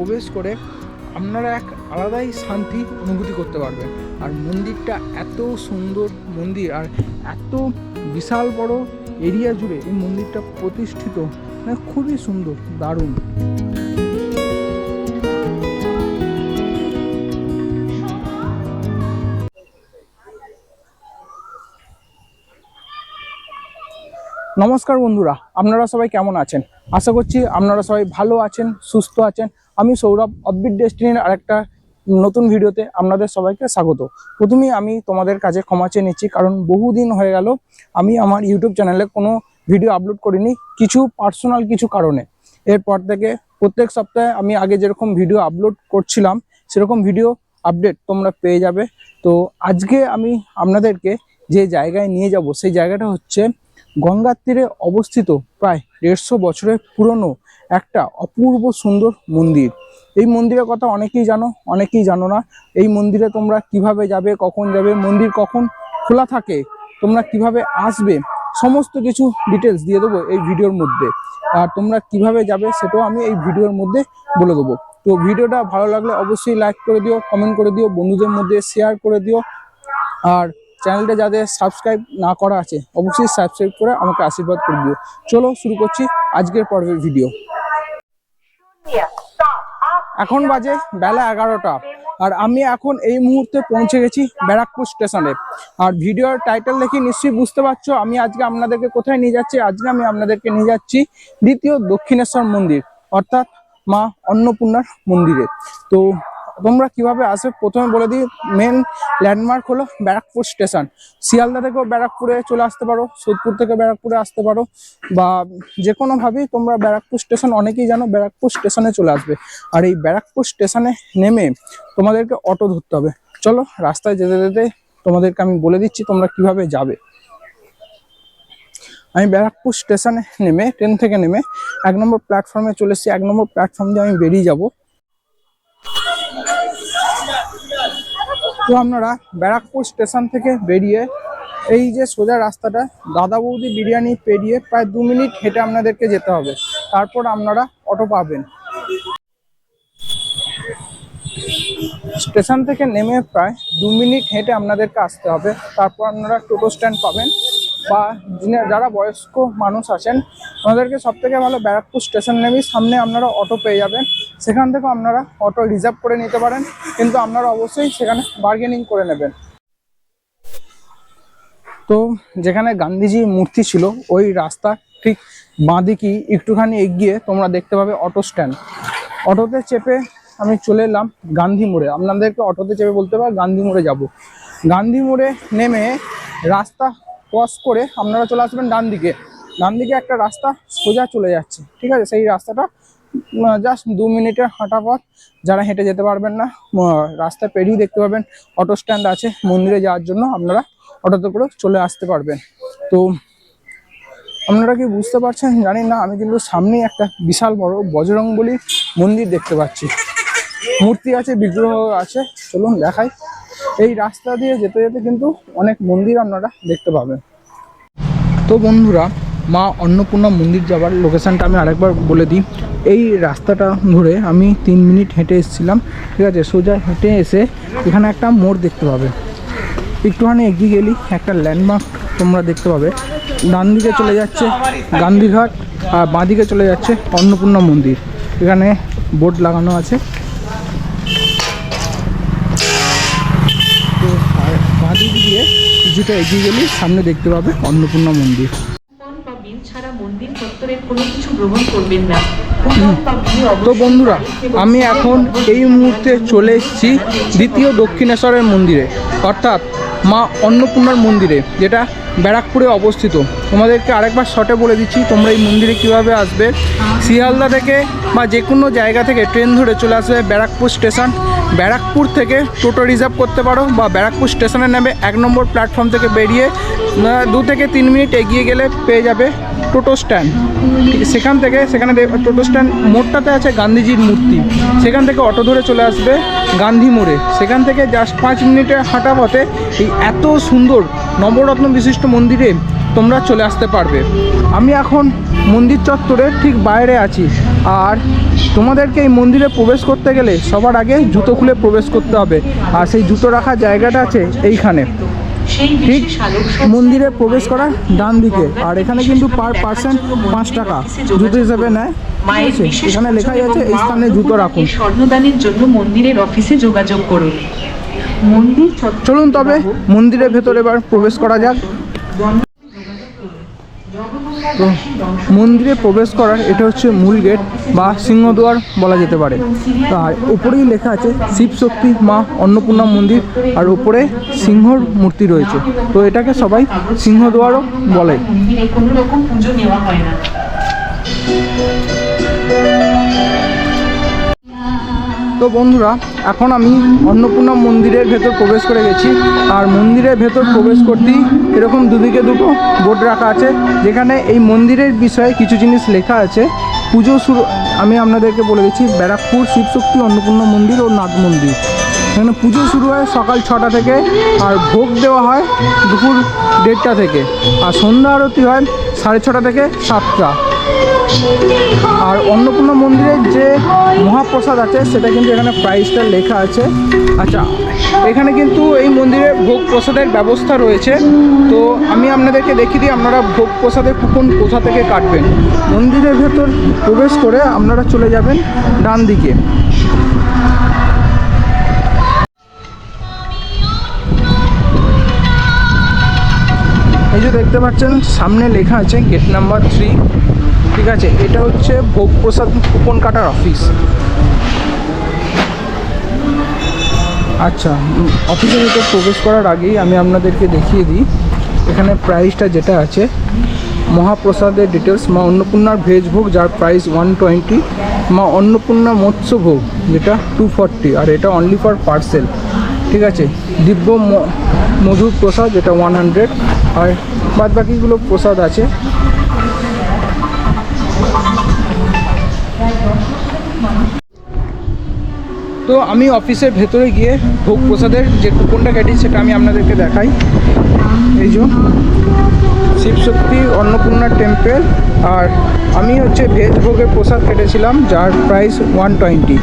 প্রবেশ করে আপনারা এক আলাদাই শান্তি অনুভূতি করতে পারবেন। আর মন্দিরটা এত সুন্দর মন্দির, আর এত বিশাল বড় এরিয়া জুড়ে এই মন্দিরটা প্রতিষ্ঠিত, মানে খুবই সুন্দর, দারুণ। নমস্কার বন্ধুরা, আপনারা সবাই কেমন আছেন? আশা করছি আপনারা সবাই ভালো আছেন, সুস্থ আছেন। আমি সৌরভ, অফবিট ডেস্টিনির আরেকটা নতুন ভিডিওতে আপনাদের সবাইকে স্বাগত। প্রথমেই আমি তোমাদের কাছে ক্ষমা চেয়ে নিচ্ছি, কারণ বহুদিন হয়ে গেল আমি আমার ইউটিউব চ্যানেলে কোনো ভিডিও আপলোড করিনি, কিছু পার্সোনাল কিছু কারণে। এরপর থেকে প্রত্যেক সপ্তাহে আমি আগে যেরকম ভিডিও আপলোড করছিলাম সেরকম ভিডিও আপডেট তোমরা পেয়ে যাবে। তো আজকে আমি আপনাদেরকে যে জায়গায় নিয়ে যাব সেই জায়গাটা হচ্ছে গঙ্গার তীরে অবস্থিত প্রায় 150 বছরের পুরনো একটা অপূর্ব সুন্দর মন্দির। এই মন্দিরের কথা অনেকেই জানো, অনেকেই জানো না। এই মন্দিরে তোমরা কিভাবে যাবে, কখন যাবে, মন্দির কখন খোলা থাকে, তোমরা কিভাবে আসবে, সমস্ত কিছু ডিটেলস দিয়ে দেবো এই ভিডিওর মধ্যে। আর তোমরা কিভাবে যাবে সেটাও আমি এই ভিডিওর মধ্যে বলে দেবো। তো ভিডিওটা ভালো লাগলে অবশ্যই লাইক করে দিও, কমেন্ট করে দিও, বন্ধুদের মধ্যে শেয়ার করে দিও। আর চ্যানেলটা যাদের সাবস্ক্রাইব না করা আছে অবশ্যই সাবস্ক্রাইব করে আমাকে আশীর্বাদ করে দিও। চলো শুরু করছি আজকের পর্বের ভিডিও। এখন বাজে বেলা 11টা, আর আমি এখন এই মুহূর্তে পৌঁছে গেছি ব্যারাকপুর স্টেশনে। আর ভিডিওর টাইটেল দেখে নিশ্চয়ই বুঝতে পারছো আমি আজকে আপনাদেরকে কোথায় নিয়ে যাচ্ছি। আজকে আমি আপনাদেরকে নিয়ে যাচ্ছি দ্বিতীয় দক্ষিণেশ্বর মন্দির, অর্থাৎ মা অন্নপূর্ণার মন্দিরে। তো তোমরা কিভাবে আসবে প্রথমে বলে দিই। মেন ল্যান্ডমার্ক হলো ব্যারাকপুর স্টেশন। শিয়ালদা থেকেও ব্যারাকপুরে চলে আসতে পারো, সোদপুর থেকে ব্যারাকপুরে আসতে পারো, বা যে কোনোভাবেই তোমরা ব্যারাকপুর স্টেশন, অনেকেই জানো ব্যারাকপুর স্টেশনে চলে আসবে। আর এই ব্যারাকপুর স্টেশনে নেমে তোমাদেরকে অটো ধরতে হবে। চলো রাস্তায় যেতে যেতে তোমাদেরকে আমি বলে দিচ্ছি তোমরা কিভাবে যাবে। আমি ব্যারাকপুর স্টেশনে নেমে, ট্রেন থেকে নেমে 1 নম্বর প্ল্যাটফর্মে চলে এসেছি। 1 নম্বর প্ল্যাটফর্ম দিয়ে আমি বেরিয়ে যাব। তো আপনারা ব্যারাকপুর স্টেশন থেকে বেরিয়ে এই যে সোজা রাস্তাটা, দাদা বৌদি বিরিয়ানি পেরিয়ে প্রায় 2 মিনিট হেঁটে আপনাদেরকে যেতে হবে। তারপর আপনারা অটো পাবেন। স্টেশন থেকে নেমে প্রায় 2 মিনিট হেঁটে আপনাদেরকে আসতে হবে। তারপর আপনারা টোটো স্ট্যান্ড পাবেন, বা যারা বয়স্ক মানুষ আছেন ওনাদেরকে সব থেকে ভালো ব্যারাকপুর স্টেশন নেমেই সামনে আপনারা অটো পেয়ে যাবেন। সেখান থেকে আপনারা অটো রিজার্ভ করে নিতে পারেন, কিন্তু আপনারা অবশ্যই সেখানে বার্গেনিং করে নেবেন। তো যেখানে গান্ধীজির মূর্তি ছিল ওই রাস্তা ঠিক বাঁদিকেই একটুখানি এগিয়ে তোমরা দেখতে পাবে অটো স্ট্যান্ড। অটোতে চেপে আমি চলে এলাম গান্ধী মোড়ে। আপনাদেরকে অটোতে চেপে বলতে পারো গান্ধী মোড়ে যাব। গান্ধী মোড়ে নেমে রাস্তা ক্রস করে আপনারা চলে আসবেন ডান দিকে। ডান দিকে একটা রাস্তা সোজা চলে যাচ্ছে, ঠিক আছে? সেই রাস্তাটা জাস্ট 2 মিনিটের হাঁটা পথ। যারা হেঁটে যেতে পারবেন না, রাস্তা পেরিয়ে দেখতে পাবেন অটো স্ট্যান্ড আছে। মন্দিরে যাওয়ার জন্য আপনারা অটোতে করে চলে আসতে পারবেন। তো আপনারা কি বুঝতে পারছেন জানি না, আমি কিন্তু সামনেই একটা বিশাল বড় বজরংবলীর মন্দির দেখতে পাচ্ছি। মূর্তি আছে, বিগ্রহ আছে। চলুন দেখাই। এই রাস্তা দিয়ে যেতে যেতে কিন্তু অনেক মন্দির আপনারা দেখতে পাবেন। তো বন্ধুরা, মা অন্নপূর্ণা মন্দির যাওয়ার লোকেশানটা আমি আরেকবার বলে দিই। এই রাস্তাটা ধরে আমি 3 মিনিট হেঁটে এসেছিলাম, ঠিক আছে? সোজা হেঁটে এসে এখানে একটা মোড় দেখতে পাবে। একটুখানি এগিয়ে গেলেই একটা ল্যান্ডমার্ক তোমরা দেখতে পাবে। ডান দিকে চলে যাচ্ছে গান্ধীঘাট, আর বাঁ দিকে চলে যাচ্ছে অন্নপূর্ণা মন্দির। এখানে বোর্ড লাগানো আছে। তো বাঁ দিক দিয়ে কিছুটা এগিয়ে গেলেই সামনে দেখতে পাবে অন্নপূর্ণা মন্দির। তো বন্ধুরা, আমি এখন এই মুহূর্তে চলে এসেছি দ্বিতীয় দক্ষিণেশ্বরের মন্দিরে, অর্থাৎ মা অন্নপূর্ণার মন্দিরে, যেটা ব্যারাকপুরে অবস্থিত। তোমাদেরকে আরেকবার শর্টে বলে দিচ্ছি তোমরা এই মন্দিরে কিভাবে আসবে। শিয়ালদা থেকে বা যে কোনো জায়গা থেকে ট্রেন ধরে চলে আসবে ব্যারাকপুর স্টেশন। ব্যারাকপুর থেকে টোটো রিজার্ভ করতে পারো, বা ব্যারাকপুর স্টেশনে নেমে 1 নম্বর প্ল্যাটফর্ম থেকে বেরিয়ে 2 থেকে 3 মিনিট এগিয়ে গেলে পেয়ে যাবে টোটো স্ট্যান্ড। ঠিক সেখান থেকে, সেখানে টোটো স্ট্যান্ড মোড়টাতে আছে গান্ধীজির মূর্তি। সেখান থেকে অটো ধরে চলে আসবে গান্ধী মোড়ে। সেখান থেকে জাস্ট 5 মিনিটের হাঁটা পথে এই এত সুন্দর নবরত্ন বিশিষ্ট মন্দিরে তোমরা চলে আসতে পারবে। আমি এখন মন্দির চত্বরের ঠিক বাইরে আছি, আর তোমাদেরকে এই মন্দিরে প্রবেশ করতে গেলে সবার আগে জুতো খুলে প্রবেশ করতে হবে, আর সেই জুতো রাখার জায়গাটা আছে এইখানে, ঠিক মন্দিরে প্রবেশ করার ডান দিকে। আর এখানে কিন্তু পার পার্সন 5 টাকা জুতো হিসেবে নেয়। এখানে লেখাই আছে এই স্থানে জুতো রাখুন। স্বর্ণদানের জন্য মন্দিরের অফিসে যোগাযোগ করুন। চলুন তবে মন্দিরের ভেতরে এবার প্রবেশ করা যাক। তো মন্দিরে প্রবেশ করার এটা হচ্ছে মূল গেট বা সিংহদুয়ার বলা যেতে পারে। আর উপরেই লেখা আছে শিব শক্তি মা অন্নপূর্ণা মন্দির, আর উপরে সিংহর মূর্তি রয়েছে, তো এটাকে সবাই সিংহদুয়ারও বলে। কোনো রকম পুজো নেওয়া হয় না। তো বন্ধুরা, এখন আমি অন্নপূর্ণা মন্দিরের ভেতর প্রবেশ করে গেছি। আর মন্দিরের ভেতর প্রবেশ করতেই এরকম দুদিকে দুটো বোর্ড রাখা আছে, যেখানে এই মন্দিরের বিষয়ে কিছু জিনিস লেখা আছে। পুজো শুরু, আমি আপনাদেরকে বলে দিচ্ছি, ব্যারাকপুর শিবশক্তি অন্নপূর্ণা মন্দির ও নাট মন্দির। এখানে পুজো শুরু হয় সকাল 6টা থেকে, আর ভোগ দেওয়া হয় দুপুর 1:30টা থেকে, আর সন্ধ্যা আরতি হয় 6:30 থেকে 7টা। আর অন্নপূর্ণা মন্দিরের যে মহাপ্রসাদ আছে সেটা কিন্তু এখানে প্রাইসটা লেখা আছে। আচ্ছা, এখানে কিন্তু এই মন্দিরে ভোগ প্রসাদের ব্যবস্থা রয়েছে, তো আমি আপনাদেরকে দেখিয়ে দিই আপনারা ভোগ প্রসাদের কুপন কোথা থেকে কাটবেন। মন্দিরের ভেতর প্রবেশ করে আপনারা চলে যাবেন ডান দিকে। এই যে দেখতে পাচ্ছেন সামনে লেখা আছে গেট নাম্বার 3, ঠিক আছে, এটা হচ্ছে ভোগ প্রসাদ কুপন কাটার অফিস। আচ্ছা, অফিসের ভিতরে প্রবেশ করার আগেই আমি আপনাদেরকে দেখিয়ে দিই এখানে প্রাইসটা যেটা আছে। মহাপ্রসাদের ডিটেলস, মা অন্নপূর্ণার ভেজ ভোগ যার প্রাইস 120, মা অন্নপূর্ণা মৎস্য ভোগ যেটা 240, আর এটা অনলি ফর পার্সেল, ঠিক আছে। দিব্য মধুর প্রসাদ যেটা 100, আর বাদ বাকিগুলো প্রসাদ আছে। তো আমি অফিসের ভেতরে গিয়ে ভোগ প্রসাদের যে কুপনটা কাটি সেটা আমি আপনাদেরকে দেখাই। এই যে শিবশক্তি অন্নপূর্ণা টেম্পল, আর আমি হচ্ছে ভেজ ভোগের প্রসাদ কেটেছিলাম যার প্রাইস 120,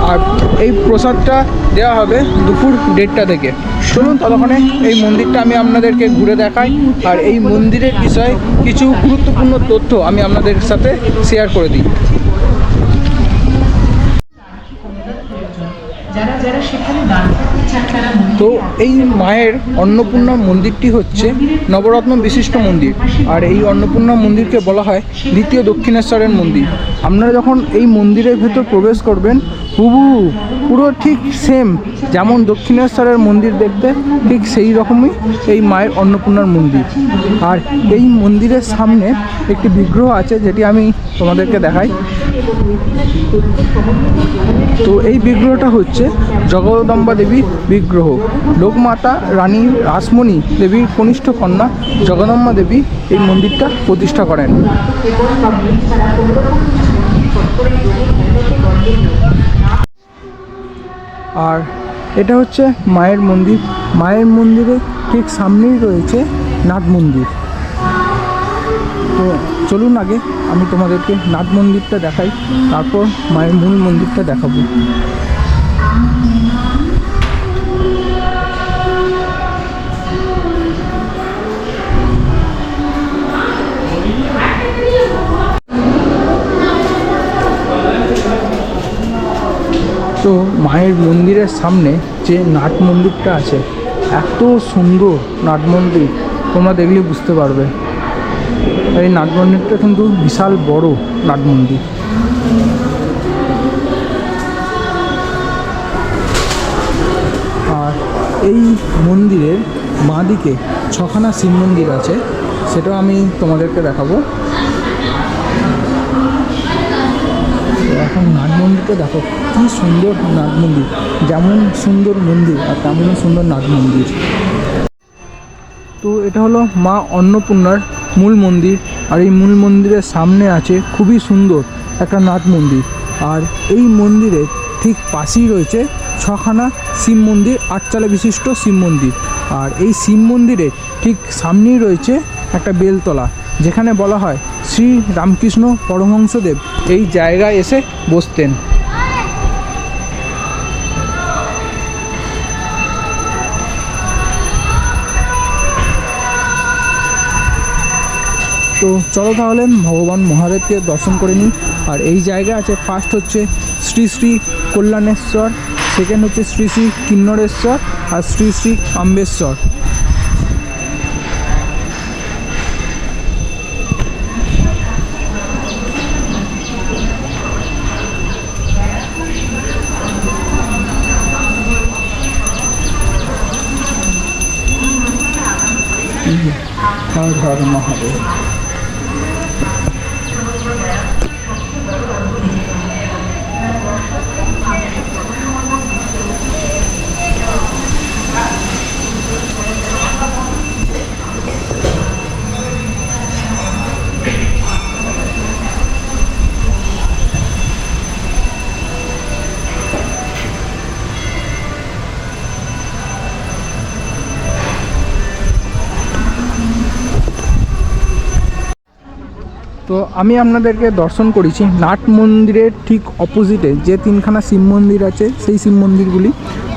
আর এই প্রসাদটা দেওয়া হবে দুপুর 1:30টা থেকে। চলুন ততক্ষণে এই মন্দিরটা আমি আপনাদেরকে ঘুরে দেখাই, আর এই মন্দিরের বিষয়ে কিছু গুরুত্বপূর্ণ তথ্য আমি আপনাদের সাথে শেয়ার করে দিই। তো এই মায়ের অন্নপূর্ণা মন্দিরটি হচ্ছে নবরত্ন বিশিষ্ট মন্দির, আর এই অন্নপূর্ণা মন্দিরকে বলা হয় দ্বিতীয় দক্ষিণেশ্বরের মন্দির। আপনারা যখন এই মন্দিরের ভেতর প্রবেশ করবেন, পুরো ঠিক সেম যেমন দক্ষিণেশ্বরের মন্দির দেখতে, ঠিক সেই রকমই এই মায়ের অন্নপূর্ণার মন্দির। আর এই মন্দিরের সামনে একটি বিগ্রহ আছে যেটি আমি তোমাদেরকে দেখাই। তো এই বিগ্রহটা হচ্ছে জগদম্বা দেবীর বিগ্রহ। লোকমাতা রানী রাসমণি দেবীর কনিষ্ঠ কন্যা জগদম্বা দেবী এই মন্দিরটা প্রতিষ্ঠা করেন। আর এটা হচ্ছে মায়ের মন্দির। মায়ের মন্দিরে ঠিক সামনেই রয়েছে নাট মন্দির। তো চলুন আগে আমি তোমাদেরকে নাট মন্দিরটা দেখাই, তারপর মায়ের মূল মন্দিরটা দেখাবো। তো মায়ের মন্দিরের সামনে যে নাট মন্দিরটা আছে, এত সুন্দর নাট মন্দির, তোমরা দেখলে বুঝতে পারবে। এই নাট মন্দিরটা কিন্তু বিশাল বড় নাট মন্দির। আর এই মন্দিরের বাঁদিকে 6খানা শিব মন্দির আছে, সেটাও আমি তোমাদেরকে দেখাবো। এখন নাট মন্দিরটা দেখো, কি সুন্দর নাট মন্দির, যেমন সুন্দর মন্দির আর তেমনই সুন্দর নাট মন্দির। তো এটা হলো মা অন্নপূর্ণার মূল মন্দির, আর এই মূল মন্দিরের সামনে আছে খুবই সুন্দর একটা নাট মন্দির। আর এই মন্দিরের ঠিক পাশেই রয়েছে 6খানা শিব মন্দির, 8 চালা বিশিষ্ট শিব মন্দির। আর এই শিব মন্দিরের ঠিক সামনেই রয়েছে একটা বেলতলা, যেখানে বলা হয় শ্রী রামকৃষ্ণ পরমহংসদেব এই জায়গায় এসে বসতেন। তো চলো তাহলে ভগবান মহাদেবকে দর্শন করে নিই। আর এই জায়গা আছে, ফার্স্ট হচ্ছে শ্রী শ্রী কল্যাণেশ্বর, সেকেন্ড হচ্ছে শ্রী শ্রী কিন্নরেশ্বর, আর শ্রী শ্রী আম্বেশ্বর। হর হর মহাদেব। তো আমি আপনাদেরকে দর্শন করেছি নাট মন্দিরের ঠিক অপোজিটে যে তিনখানা শিব মন্দির আছে সেই শিব মন্দিরগুলি।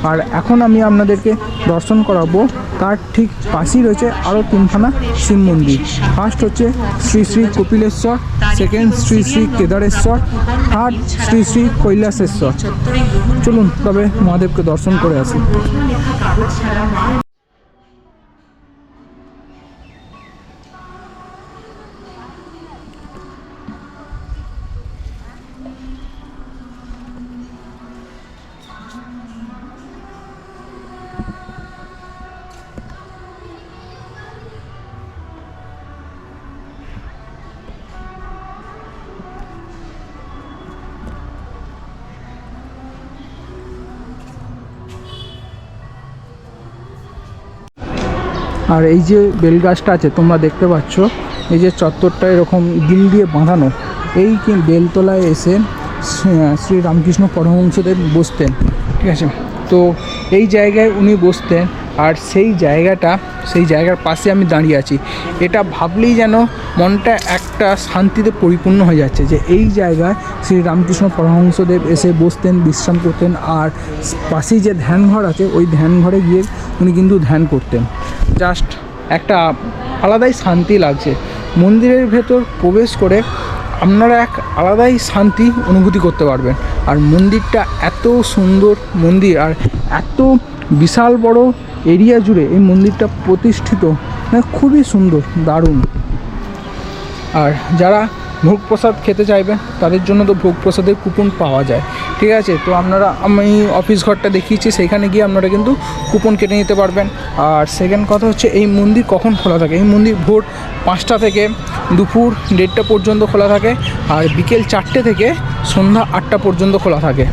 আর এখন আমি আপনাদেরকে দর্শন করাবো তার ঠিক পাশেই রয়েছে আরও তিনখানা শিব মন্দির। ফার্স্ট হচ্ছে শ্রী শ্রী কপিলেশ্বর, সেকেন্ড শ্রী শ্রী কেদারেশ্বর, থার্ড শ্রী শ্রী কৈলাসেশ্বর। চলুন তবে মহাদেবকে দর্শন করে আসি। আর এই যে বেলগাছটা আছে তোমরা দেখতে পাচ্ছ, এই যে চত্বরটা এরকম গিল দিয়ে বাঁধানো, এই বেলতলায় এসে শ্রী রামকৃষ্ণ পরমহংসদেব বসতেন। ঠিক আছে, তো এই জায়গায় উনি বসতেন। আর সেই জায়গার পাশে আমি দাঁড়িয়ে আছি। এটা ভাবলেই যেন মনটা একটা শান্তিতে পরিপূর্ণ হয়ে যাচ্ছে যে এই জায়গায় শ্রী রামকৃষ্ণ পরমহংসদেব এসে বসতেন, বিশ্রাম করতেন। আর পাশেই যে ধ্যানঘর আছে ওই ধ্যানঘরে গিয়ে উনি কিন্তু ধ্যান করতেন। জাস্ট একটা আলাদাই শান্তি লাগছে। মন্দিরের ভেতর প্রবেশ করে আপনারা এক আলাদাই শান্তি অনুভূতি করতে পারবেন। আর মন্দিরটা এত সুন্দর মন্দির, আর এত বিশাল বড় এরিয়া জুড়ে এই মন্দিরটা প্রতিষ্ঠিত, মানে খুবই সুন্দর, দারুণ। আর যারা ভোগ প্রসাদ খেতে চাইবেন তাদের জন্য তো ভোগ প্রসাদের কুপন পাওয়া যায়। ঠিক আছে, তো আপনারা, আমি অফিস ঘরটা দেখিয়েছি, সেইখানে গিয়ে আপনারা কিন্তু কুপন কেটে নিতে পারবেন। আর সেকেন্ড কথা হচ্ছে এই মন্দির কখন খোলা থাকে। এই মন্দির ভোর 5টা থেকে দুপুর 1:30 পর্যন্ত খোলা থাকে, আর বিকেল 4টে থেকে সন্ধ্যা 8টা পর্যন্ত খোলা থাকে।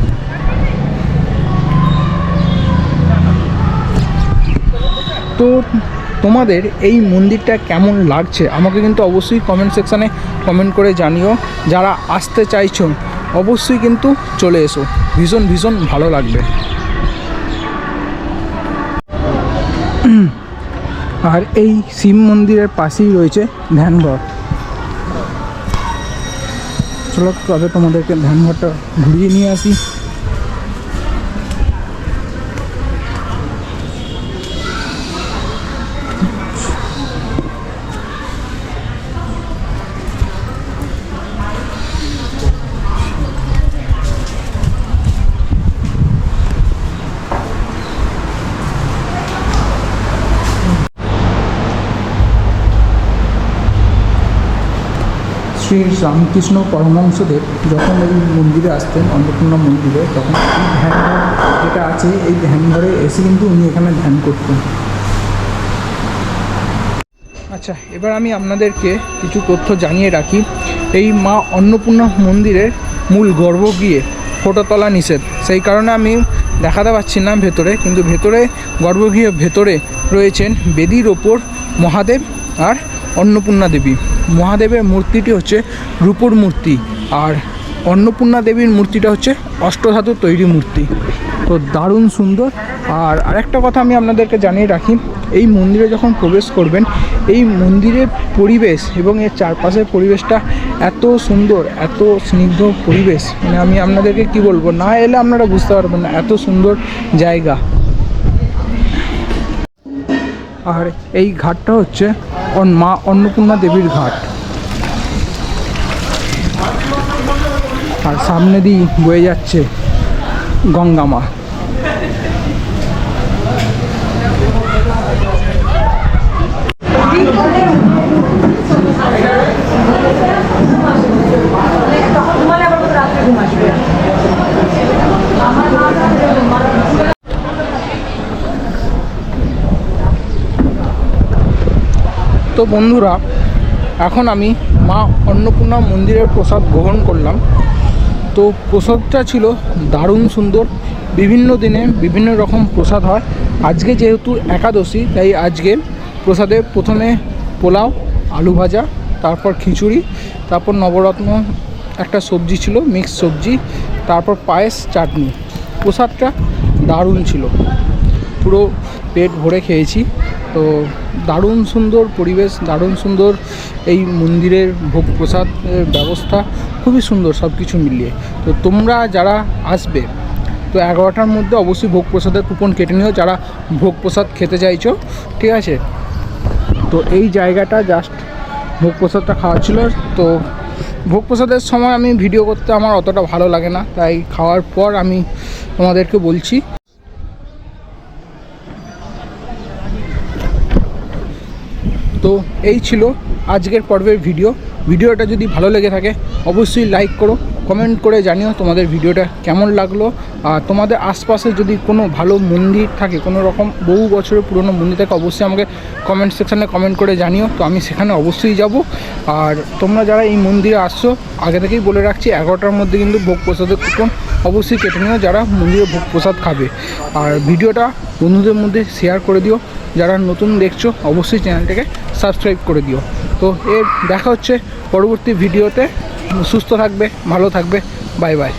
তো তোমাদের এই মন্দিরটা কেমন লাগছে আমাকে কিন্তু অবশ্যই কমেন্ট সেকশানে কমেন্ট করে জানিও। যারা আসতে চাইছো অবশ্যই কিন্তু চলে এসো, ভীষণ ভীষণ ভালো লাগবে। আর এই শিব মন্দিরের পাশেই রয়েছে ধ্যানঘর। চলো তবে তোমাদেরকে ধ্যানঘরটা ঘুরিয়ে নিয়ে আসি। শ্রী রামকৃষ্ণ পরমহংসদেব যখন এই মন্দিরে আসতেন, অন্নপূর্ণা মন্দিরে, তখন এই ধ্যানঘর যেটা আছে এই ধ্যানঘরে এসে কিন্তু উনি এখানে ধ্যান করতেন। আচ্ছা, এবার আমি আপনাদেরকে কিছু তথ্য জানিয়ে রাখি। এই মা অন্নপূর্ণা মন্দিরের মূল গর্ভগৃহে ফটো তোলা নিষেধ, সেই কারণে আমি দেখাতে পারছি না ভেতরে, কিন্তু ভেতরে গর্ভগৃহের ভেতরে রয়েছেন বেদির ওপর মহাদেব আর অন্নপূর্ণা দেবী। মহাদেবের মূর্তিটি হচ্ছে রূপোর মূর্তি, আর অন্নপূর্ণা দেবীর মূর্তিটা হচ্ছে অষ্টধাতুর তৈরি মূর্তি। তো দারুণ সুন্দর আর আরেকটা কথা আমি আপনাদেরকে জানিয়ে রাখি, এই মন্দিরে যখন প্রবেশ করবেন, এই মন্দিরের পরিবেশ এবং এর চারপাশের পরিবেশটা এত সুন্দর, এত স্নিগ্ধ পরিবেশ, মানে আমি আপনাদেরকে কি বলবো, না এলে আপনারা বুঝতে পারবেন না, এত সুন্দর জায়গা। আর এই ঘাটটা হচ্ছে মা অন্নপূর্ণা দেবীর ঘাট। আর সামনে দিয়ে বয়ে যাচ্ছে গঙ্গা মা। তো বন্ধুরা, এখন আমি মা অন্নপূর্ণা মন্দিরের প্রসাদ গ্রহণ করলাম। তো প্রসাদটা ছিল দারুণ সুন্দর। বিভিন্ন দিনে বিভিন্ন রকম প্রসাদ হয়। আজকে যেহেতু একাদশী, তাই আজকে প্রসাদে প্রথমে পোলাও, আলু ভাজা, তারপর খিচুড়ি, তারপর নবরত্ন একটা সবজি ছিল, মিক্স সবজি, তারপর পায়েস, চাটনি। প্রসাদটা দারুণ ছিল, পুরো পেট ভরে খেয়েছি। তো দারুণ সুন্দর পরিবেশ, দারুণ সুন্দর এই মন্দিরের ভোগ প্রসাদের ব্যবস্থা, খুবই সুন্দর সব কিছু মিলিয়ে। তো তোমরা যারা আসবে, তো 11টার মধ্যে অবশ্যই ভোগ প্রসাদের কুপন কেটে নিও, যারা ভোগ প্রসাদ খেতে চাইছো, ঠিক আছে। তো এই জায়গাটা জাস্ট ভোগ প্রসাদটা খাওয়া ছিল। তো ভোগ প্রসাদের সময় আমি ভিডিও করতে আমার অতটা ভালো লাগে না, তাই খাওয়ার পর আমি তোমাদেরকে বলছি। তো এই ছিল আজকের পর্বের ভিডিওটা যদি ভালো লেগে থাকে অবশ্যই লাইক করো, কমেন্ট করে জানিও তোমাদের ভিডিওটা কেমন লাগলো। আর তোমাদের আশপাশে যদি কোনো ভালো মন্দির থাকে, কোনো রকম বহু বছরের পুরনো মন্দির থাকে, অবশ্যই আমাকে কমেন্ট সেকশানে কমেন্ট করে জানিও। তো আমি সেখানে অবশ্যই যাব। আর তোমরা যারা এই মন্দিরে আসছো, আগে থেকেই বলে রাখছি 11টার মধ্যে কিন্তু ভোগ প্রসাদের কুপন অবশ্যই কেটে নিও, যারা মন্দিরে ভোগ প্রসাদ খাবে। আর ভিডিওটা বন্ধুদের মধ্যে শেয়ার করে দিও। যারা নতুন দেখছো অবশ্যই চ্যানেলটাকে সাবস্ক্রাইব করে দিও। তো এর দেখা হচ্ছে পরবর্তী ভিডিওতে। সুস্থ থাকবে, ভালো থাকবে, বাই বাই।